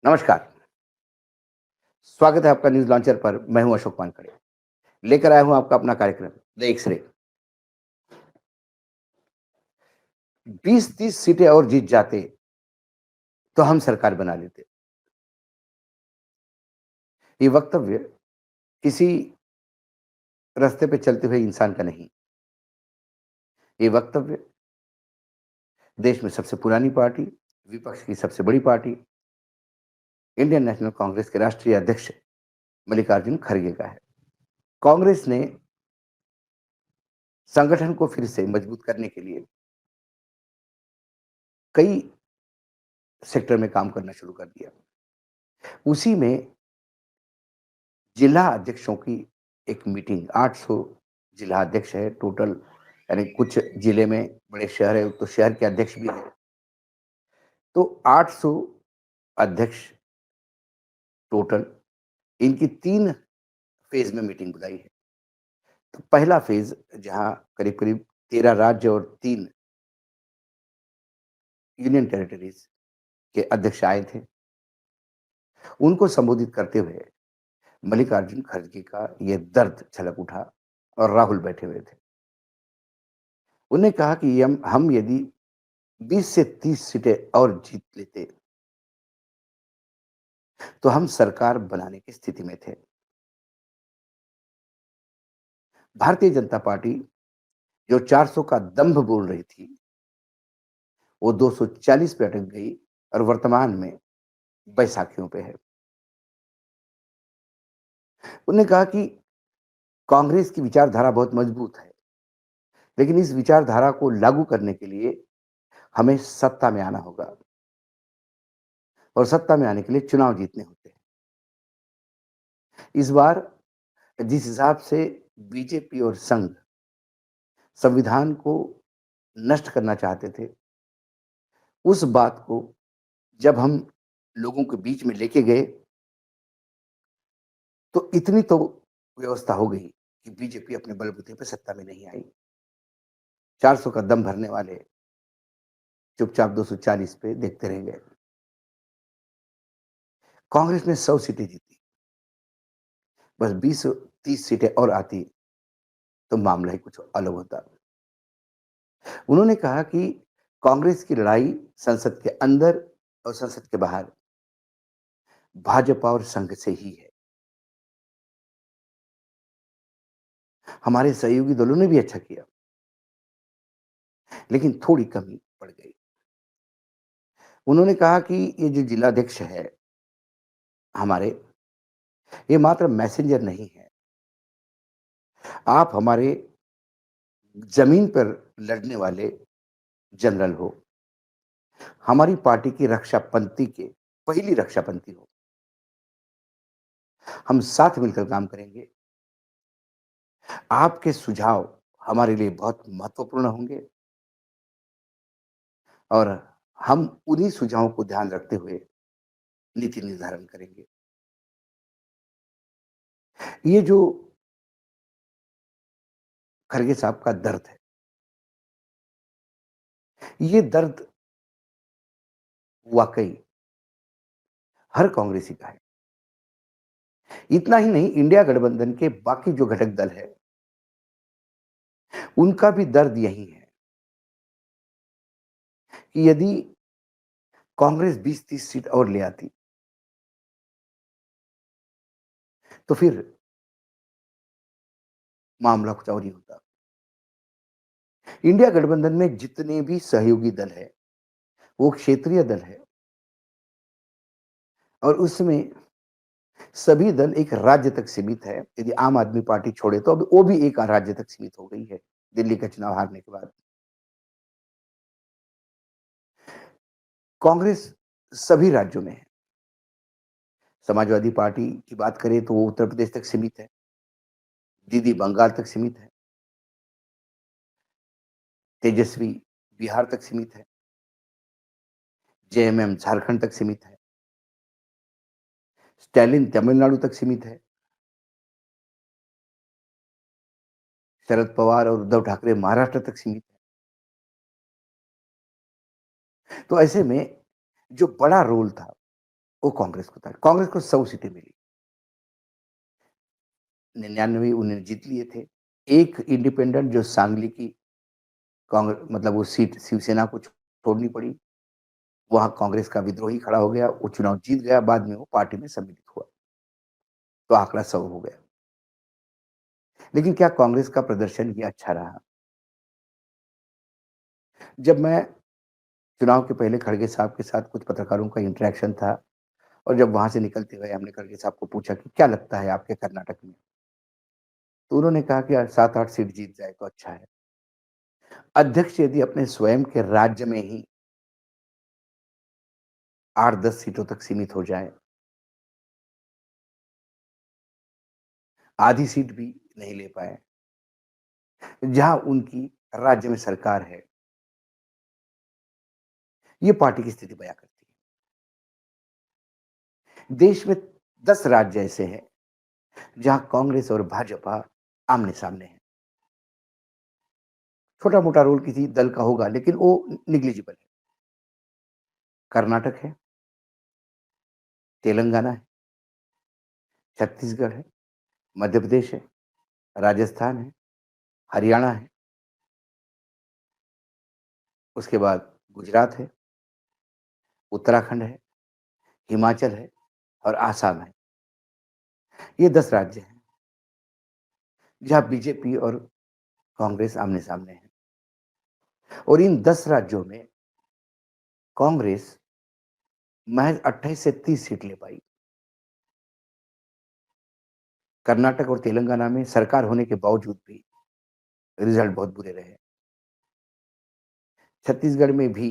नमस्कार, स्वागत है आपका न्यूज़ लॉन्चर पर। मैं हूं अशोक वानखड़े। लेकर आया हूं आपका अपना कार्यक्रम द एक्स-रे। 20-30 सीटें और जीत जाते तो हम सरकार बना लेते। ये वक्तव्य किसी रास्ते पे चलते हुए इंसान का नहीं। ये वक्तव्य देश में सबसे पुरानी पार्टी, विपक्ष की सबसे बड़ी पार्टी, इंडियन नेशनल कांग्रेस के राष्ट्रीय अध्यक्ष मल्लिकार्जुन खड़गे का है। कांग्रेस ने संगठन को फिर से मजबूत करने के लिए कई सेक्टर में काम करना शुरू कर दिया। उसी में जिला अध्यक्षों की एक मीटिंग, 800 जिला अध्यक्ष है टोटल, यानी कुछ जिले में बड़े शहर है तो शहर के अध्यक्ष भी है। तो 800 अध्यक्ष टोटल, इनकी 3 फेज में मीटिंग बुलाई है। तो पहला फेज जहां करीब करीब 13 राज्य और 3 यूनियन टेरिटरीज के अध्यक्ष आए थे, उनको संबोधित करते हुए मल्लिकार्जुन खड़गे का ये दर्द झलक उठा और राहुल बैठे हुए थे। उन्होंने कहा कि हम यदि 20 से 30 सीटें और जीत लेते तो हम सरकार बनाने की स्थिति में थे। भारतीय जनता पार्टी जो 400 का दंभ बोल रही थी, वो 240 पे अटक गई और वर्तमान में बैसाखियों पे है। उन्होंने कहा कि कांग्रेस की विचारधारा बहुत मजबूत है, लेकिन इस विचारधारा को लागू करने के लिए हमें सत्ता में आना होगा और सत्ता में आने के लिए चुनाव जीतने होते हैं। इस बार जिस हिसाब से बीजेपी और संघ संविधान को नष्ट करना चाहते थे, उस बात को जब हम लोगों के बीच में लेके गए, तो इतनी तो व्यवस्था हो गई कि बीजेपी अपने बलबूते पे सत्ता में नहीं आई। 400 का दम भरने वाले चुपचाप 240 पे देखते रह गए। कांग्रेस ने 100 सीटें जीती। बस 20-30 सीटें और आती तो मामला ही कुछ अलग होता। उन्होंने कहा कि कांग्रेस की लड़ाई संसद के अंदर और संसद के बाहर भाजपा और संघ से ही है। हमारे सहयोगी दलों ने भी अच्छा किया, लेकिन थोड़ी कमी पड़ गई। उन्होंने कहा कि ये जो जिलाध्यक्ष है हमारे, ये मात्र मैसेंजर नहीं है। आप हमारे जमीन पर लड़ने वाले जनरल हो, हमारी पार्टी की रक्षा पंक्ति के पहली रक्षा पंक्ति हो। हम साथ मिलकर काम करेंगे। आपके सुझाव हमारे लिए बहुत महत्वपूर्ण होंगे और हम उन्हीं सुझावों को ध्यान रखते हुए नीति निर्धारण करेंगे। ये जो खरगे साहब का दर्द है, ये दर्द वाकई हर कांग्रेसी का है। इतना ही नहीं, इंडिया गठबंधन के बाकी जो घटक दल है, उनका भी दर्द यही है कि यदि कांग्रेस 20-30 सीट और ले आती, तो फिर मामला कुछ और ही होता। इंडिया गठबंधन में जितने भी सहयोगी दल है, वो क्षेत्रीय दल है और उसमें सभी दल एक राज्य तक सीमित है। यदि आम आदमी पार्टी छोड़े तो अब वो भी एक राज्य तक सीमित हो गई है दिल्ली का चुनाव हारने के बाद। कांग्रेस सभी राज्यों में है। समाजवादी पार्टी की बात करें तो वो उत्तर प्रदेश तक सीमित है, दीदी बंगाल तक सीमित है, तेजस्वी बिहार तक सीमित है, जेएमएम झारखंड तक सीमित है, स्टैलिन तमिलनाडु तक सीमित है, शरद पवार और उद्धव ठाकरे महाराष्ट्र तक सीमित है। तो ऐसे में जो बड़ा रोल था वो कांग्रेस को था। कांग्रेस को 100 सीटें मिली, 99 उन्होंने जीत लिए थे। एक इंडिपेंडेंट जो सांगली की मतलब वो सीट शिवसेना को छोड़नी पड़ी, वहाँ कांग्रेस का विद्रोही खड़ा हो गया, वो चुनाव जीत गया, बाद में वो पार्टी में सम्मिलित हुआ, तो आंकड़ा 100 हो गया। लेकिन क्या कांग्रेस का प्रदर्शन ये अच्छा रहा? जब मैं चुनाव के पहले खड़गे साहब के साथ कुछ पत्रकारों का इंटरेक्शन था और जब वहाँ से निकलते हुए हमने खड़गे साहब को पूछा कि क्या लगता है आपके कर्नाटक में? तो उन्होंने कहा कि 7-8 सीट जीत जाए तो अच्छा है। अध्यक्ष यदि अपने स्वयं के राज्य में ही 8-10 सीटों तक सीमित हो जाएँ, आधी सीट भी नहीं ले पाए, जहाँ उनकी राज्य में सरकार है, ये पार्टी की स्थिति बयाँ करती है। देश में 10 राज्य ऐसे हैं, जहाँ कांग्रेस और भाजपा आमने-सामने हैं। छोटा-मोटा रोल किसी दल का होगा, लेकिन वो नेग्लिजिबल है। कर्नाटक है, तेलंगाना है, छत्तीसगढ़ है, मध्य प्रदेश है, राजस्थान है, हरियाणा है, उसके बाद गुजरात है, उत्तराखंड है, हिमाचल है और आसाम है। ये 10 राज्य हैं, जहाँ बीजेपी और कांग्रेस आमने-सामने हैं और इन 10 राज्यों में कांग्रेस महज़ 28 से 30 सीट ले पाई। कर्नाटक और तेलंगाना में सरकार होने के बावजूद भी रिज़ल्ट बहुत बुरे रहे। छत्तीसगढ़ में भी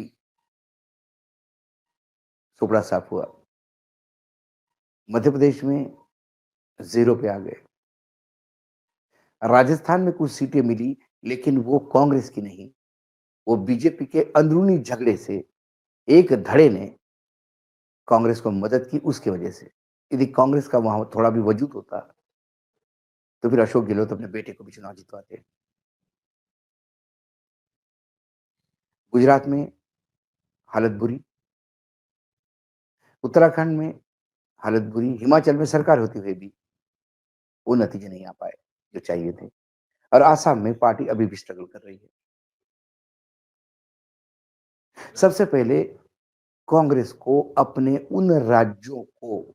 सुपड़ा साफ हुआ। मध्य प्रदेश में 0 पे आ गए। राजस्थान में कुछ सीटें मिली, लेकिन वो कांग्रेस की नहीं, वो बीजेपी के अंदरूनी झगड़े से एक धड़े ने कांग्रेस को मदद की उसकी वजह से। यदि कांग्रेस का वहाँ थोड़ा भी वजूद होता, तो फिर अशोक गहलोत अपने बेटे को भी चुनाव जितवाते। गुजरात में हालत बुरी, उत्तराखंड में हालत बुरी, हिमाचल में सरकार होते हुए भी वो नतीजे नहीं आ पाए, जो चाहिए थे और आसाम में पार्टी अभी भी स्ट्रगल कर रही है। सबसे पहले कांग्रेस को अपने उन राज्यों को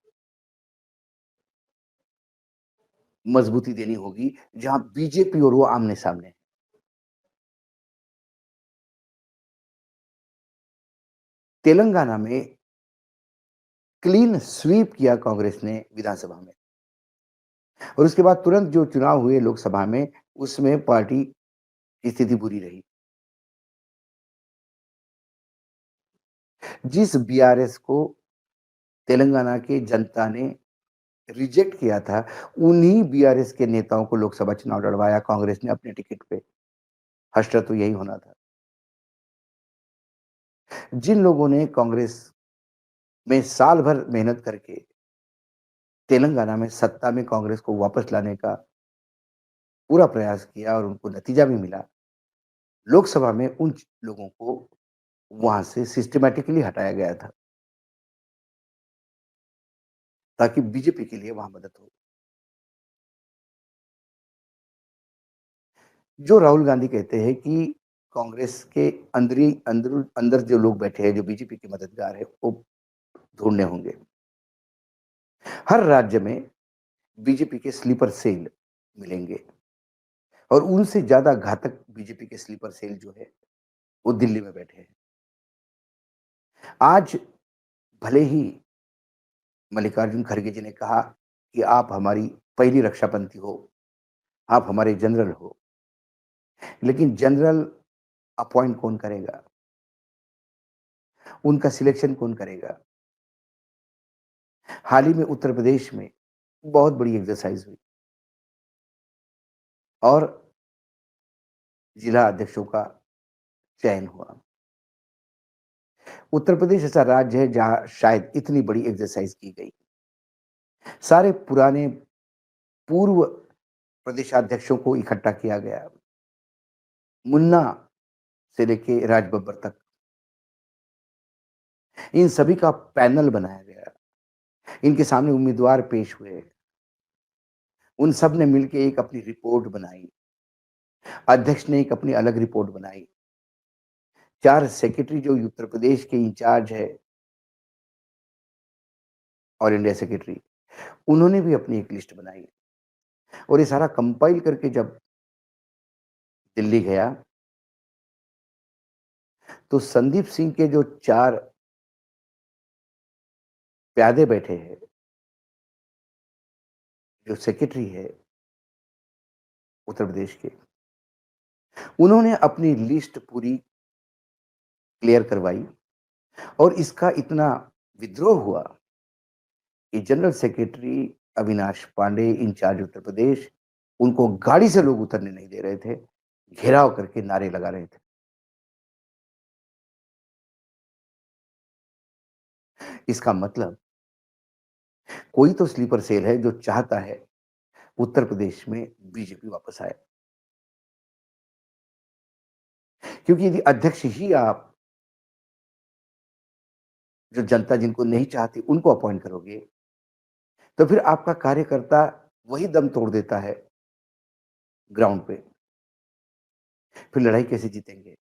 मजबूती देनी होगी, जहां बीजेपी और वो आमने-सामने हैं। तेलंगाना में क्लीन स्वीप किया कांग्रेस ने विधानसभा में और उसके बाद तुरंत जो चुनाव हुए लोकसभा में, उसमें पार्टी की स्थिति बुरी रही। जिस बीआरएस को तेलंगाना की जनता ने रिजेक्ट किया था, उन्हीं बीआरएस के नेताओं को लोकसभा चुनाव लड़वाया कांग्रेस ने अपने टिकट पे। हश्र तो यही होना था। जिन लोगों ने कांग्रेस में साल भर मेहनत करके तेलंगाना में सत्ता में कांग्रेस को वापस लाने का पूरा प्रयास किया और उनको नतीजा भी मिला। लोकसभा में उन लोगों को वहाँ से सिस्टमैटिकली हटाया गया था, ताकि बीजेपी के लिए वहाँ मदद हो। जो राहुल गांधी कहते हैं कि कांग्रेस के अंदर जो लोग बैठे हैं, जो बीजेपी के मददगार हैं, वो ढूँढने होंगे। हर राज्य में बीजेपी के स्लीपर सेल मिलेंगे और उनसे ज़्यादा घातक बीजेपी के स्लीपर सेल जो है, वो दिल्ली में बैठे हैं। आज भले ही मल्लिकार्जुन खड़गे जी ने कहा कि आप हमारी पहली रक्षापंथी हो, आप हमारे जनरल हो, लेकिन जनरल अपॉइंट कौन करेगा? उनका सिलेक्शन कौन करेगा? हाल ही में उत्तर प्रदेश में बहुत बड़ी एक्सरसाइज हुई और जिला अध्यक्षों का चयन हुआ। उत्तर प्रदेश ऐसा राज्य है जहाँ शायद इतनी बड़ी एक्सरसाइज की गई। सारे पुराने पूर्व प्रदेशाध्यक्षों को इकट्ठा किया गया। मुन्ना से लेके राज बब्बर तक इन सभी का पैनल बनाया गया। इनके सामने उम्मीदवार पेश हुए। उन सब ने मिलके एक अपनी रिपोर्ट बनाई। अध्यक्ष ने एक अपनी अलग रिपोर्ट बनाई। 4 सेक्रेटरी जो उत्तर प्रदेश के इंचार्ज है ऑल इंडिया सेक्रेटरी, उन्होंने भी अपनी एक लिस्ट बनाई और ये सारा कंपाइल करके जब दिल्ली गया, तो संदीप सिंह के जो 4 प्यादे बैठे हैं, जो सेक्रेटरी है उत्तर प्रदेश के, उन्होंने अपनी लिस्ट पूरी क्लियर करवाई और इसका इतना विद्रोह हुआ कि general secretary Avinash Pande incharge Uttar Pradesh, उनको गाड़ी से लोग उतरने नहीं दे रहे थे, घेराव करके नारे लगा रहे थे। इसका मतलब कोई तो स्लीपर सेल है जो चाहता है उत्तर प्रदेश में बीजेपी वापस आए। क्योंकि यदि अध्यक्ष ही आप जो जनता जिनको नहीं चाहती उनको अपॉइंट करोगे, तो फिर आपका कार्यकर्ता वही दम तोड़ देता है ग्राउंड पे। फिर लड़ाई कैसे जीतेंगे?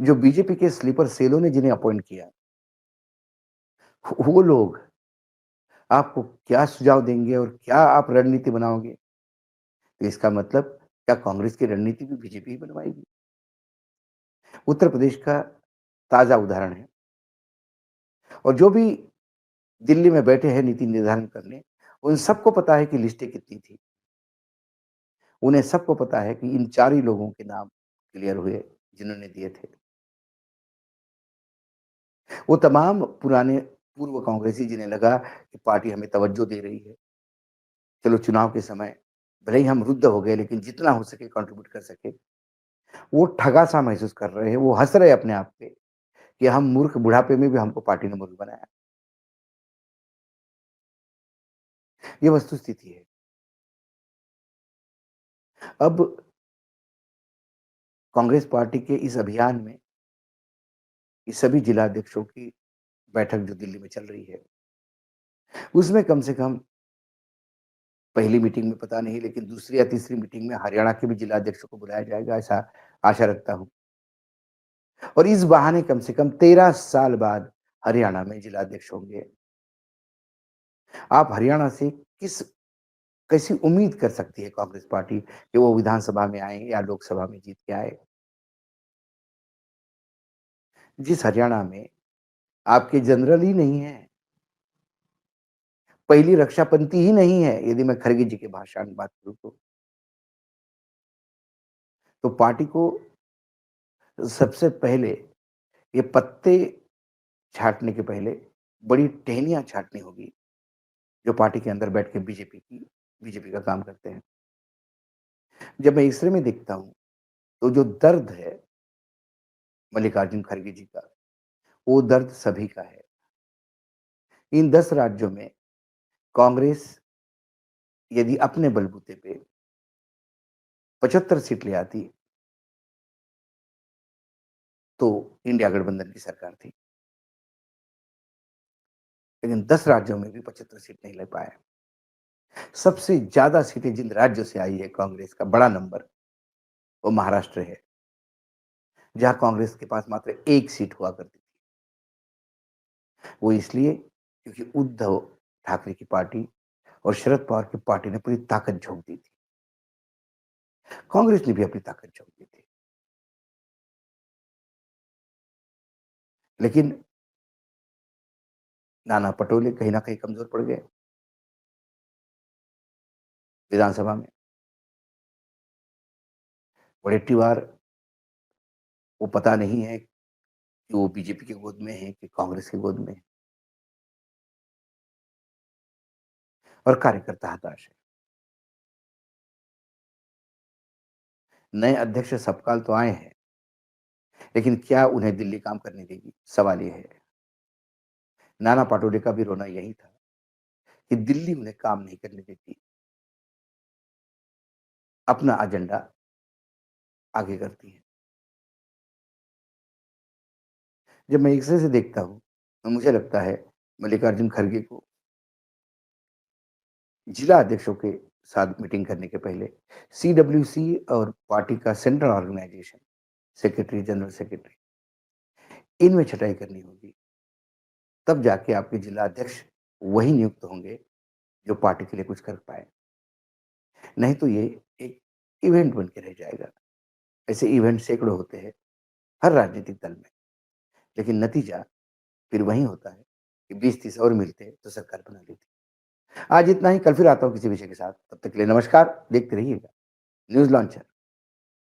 जो बीजेपी के स्लीपर सेलों ने जिन्हें अपॉइंट किया, वो लोग आपको क्या सुझाव देंगे और क्या आप रणनीति बनाओगे? तो इसका मतलब क्या कांग्रेस की रणनीति भी बीजेपी ही बनवाएगी? उत्तर प्रदेश का ताजा उदाहरण है और जो भी दिल्ली में बैठे हैं नीति निर्धारण करने, उन सबको पता है कि लिस्टें कितनी थी। उन्हें सबको पता है कि इन 4 ही लोगों के नाम क्लियर हुए जिन्होंने दिए थे। वो तमाम पुराने पूर्व कांग्रेसी जिन्हें लगा कि पार्टी हमें तवज्जो दे रही है, चलो चुनाव के समय भले ही हम रुद्ध हो गए लेकिन जितना हो सके कंट्रीब्यूट कर सके, वो ठगा-सा महसूस कर रहे हैं, वो हँस रहे हैं अपने आप पे कि हम मूर्ख बुढ़ापे में भी हमको पार्टी ने मूर्ख बनाया। ये वस्तुस्थिति है। अब कांग्रेस पार्टी के इस अभियान में ये सभी जिलाध्यक्षों की बैठक जो दिल्ली में चल रही है, उसमें कम से कम पहली मीटिंग में पता नहीं लेकिन दूसरी या तीसरी मीटिंग में हरियाणा के भी जिलाध्यक्षों को बुलाया जाएगा ऐसा आशा रखता हूँ। और इस बहाने कम से कम 13 साल बाद हरियाणा में जिलाध्यक्ष होंगे। आप हरियाणा से किस कैसी उम्मीद कर सकती है कांग्रेस पार्टी कि वो विधानसभा में आए या लोकसभा में जीत के आए? जिस हरियाणा में आपके जनरल ही नहीं है, पहली रक्षा पंक्ति ही नहीं है, यदि मैं खड़गे जी के भाषण की बात करूँ तो पार्टी को सबसे पहले ये पत्ते छाँटने के पहले बड़ी टहनियाँ छाँटनी होगी, जो पार्टी के अंदर बैठ के बीजेपी का काम करते हैं। जब मैं एक्स-रे में देखता हूँ, तो जो दर्द है मल्लिकार्जुन खड़गे जी का, वो दर्द सभी का है। इन 10 राज्यों में कांग्रेस यदि अपने बलबूते पे 75 सीट ले आती, तो इंडिया गठबंधन की सरकार थी। लेकिन 10 राज्यों में भी 75 सीट नहीं ले पाए। सबसे ज़्यादा सीटें जिन राज्यों से आई है कांग्रेस का बड़ा नंबर, वो महाराष्ट्र है, जहाँ कांग्रेस के पास मात्र 1 सीट हुआ करती थी। वो इसलिए क्योंकि उद्धव ठाकरे की पार्टी और शरद पवार की पार्टी ने पूरी ताकत झोंक दी थी। कांग्रेस ने भी अपनी ताकत झोंक दी थी। लेकिन नाना पटोले कहीं न कहीं कमज़ोर पड़ गए विधानसभा में। वडेट्टीवार वो पता नहीं है कि वो बीजेपी की गोद में है कि कांग्रेस की गोद में है और कार्यकर्ता हताश है। नए अध्यक्ष सबकाल तो आए हैं, लेकिन क्या उन्हें दिल्ली काम करने देगी? सवाल ये है। नाना पटोले का भी रोना यही था कि दिल्ली उन्हें काम नहीं करने देती, अपना एजेंडा आगे करती है। जब मैं एक्स-रे से देखता हूँ, तो मुझे लगता है मल्लिकार्जुन खड़गे को जिला अध्यक्षों के साथ मीटिंग करने के पहले सीडब्ल्यूसी और पार्टी का central organisation, secretary, general secretary, इनमें छँटाई करनी होगी। तब जाके आपके जिला अध्यक्ष वही नियुक्त होंगे, जो पार्टी के लिए कुछ कर पाएँ। नहीं तो ये एक इवेंट बन के रह जाएगा। ऐसे इवेंट सैकड़ों होते हैं, हर राजनीतिक दल में, लेकिन नतीजा फिर वही होता है कि 20-30 और मिलते तो सरकार बना लेती। आज इतना ही, कल फिर आता हूँ किसी विषय के साथ। तब तक के लिए नमस्कार, देखते रहिएगा न्यूज़ लॉन्चर।